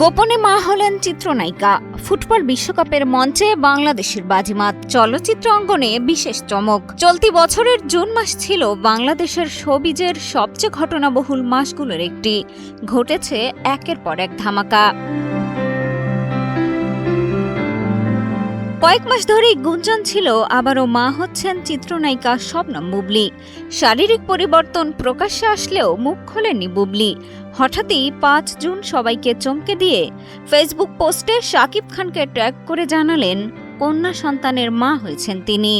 গোপনে মা হলেন চিত্রনায়িকা। ফুটবল বিশ্বকাপের মঞ্চে বাংলাদেশের বাজিমাত, চলচ্চিত্র অঙ্গনে বিশেষ চমক। চলতি বছরের জুন মাস ছিল বাংলাদেশের শোবিজের সবচেয়ে ঘটনাবহুল মাসগুলোর একটি। ঘটেছে একের পর এক ধামাকা। কয়েক মাস ধরেই গুঞ্জন ছিল আবারও মা হচ্ছেন চিত্রনায়িকা শবনম বুবলী। শারীরিক পরিবর্তন প্রকাশ্যে আসলেও মুখ খোলেননি বুবলী। হঠাৎই ৫ জুন সবাইকে চমকে দিয়ে ফেসবুক পোস্টে শাকিব খানকে ট্যাগ করে জানালেন কন্যা সন্তানের মা হয়েছেন তিনি।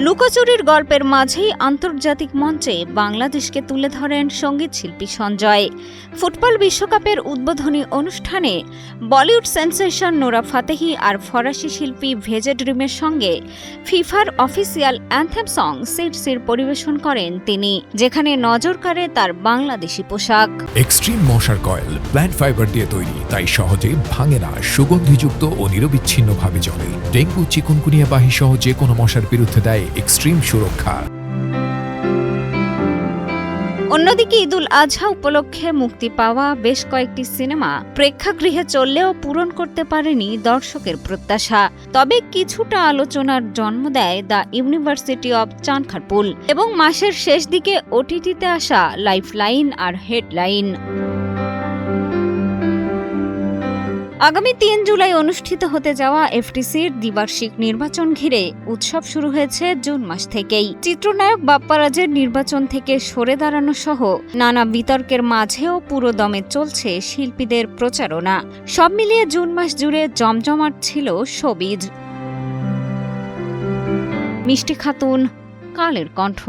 লুকোচুরির গল্পের মাঝেই আন্তর্জাতিক মঞ্চে বাংলাদেশকে তুলে ধরেন সঙ্গীত শিল্পী সঞ্জয়। ফুটবল বিশ্বকাপের উদ্বোধনী অনুষ্ঠানে বলিউড সেন্সেশন নোরা ফাতেহি আর ফরাসি শিল্পী ভেজে ড্রিমের সঙ্গে ফিফার অফিসিয়াল অ্যান্থেম সং সিডসির পরিবেশন করেন তিনি, যেখানে নজর কাড়ে তার বাংলাদেশি পোশাক। এক্সট্রিম মশার কয়েল প্ল্যান্ট ফাইবার দিয়ে তৈরি, তাই সহজে ভাঙে না, সুগন্ধিযুক্ত ও নিরবিচ্ছিন্নভাবে জ্বলে। ডেঙ্গু, চিকুনগুনিয়া বাহি সহ যে কোনো মশার বিরুদ্ধে দেয় এক্সট্রিম সুরক্ষা। অন্যদিকে ঈদুল আজহা উপলক্ষে মুক্তি পাওয়া বেশ কয়েকটি সিনেমা প্রেক্ষাগৃহে চললেও পূরণ করতে পারেনি দর্শকের প্রত্যাশা। তবে কিছুটা আলোচনার জন্ম দেয় দ্য ইউনিভার্সিটি অব চানখারপুল এবং মাসের শেষ দিকে ওটিটিতে আসা লাইফলাইন আর হেডলাইন। আগামী ৩ জুলাই অনুষ্ঠিত হতে যাওয়া এফটিসির দ্বিবার্ষিক নির্বাচন ঘিরে উৎসব শুরু হয়েছে জুন মাস থেকেই। চিত্রনায়ক বাপ্পারাজের নির্বাচন থেকে সরে দাঁড়ানো সহ নানা বিতর্কের মাঝেও পুরো দমে চলছে শিল্পীদের প্রচারণা। সব মিলিয়ে জুন মাস জুড়ে জমজমাট ছিল শোবিজ। মিষ্টি খাতুন, কালের কণ্ঠ।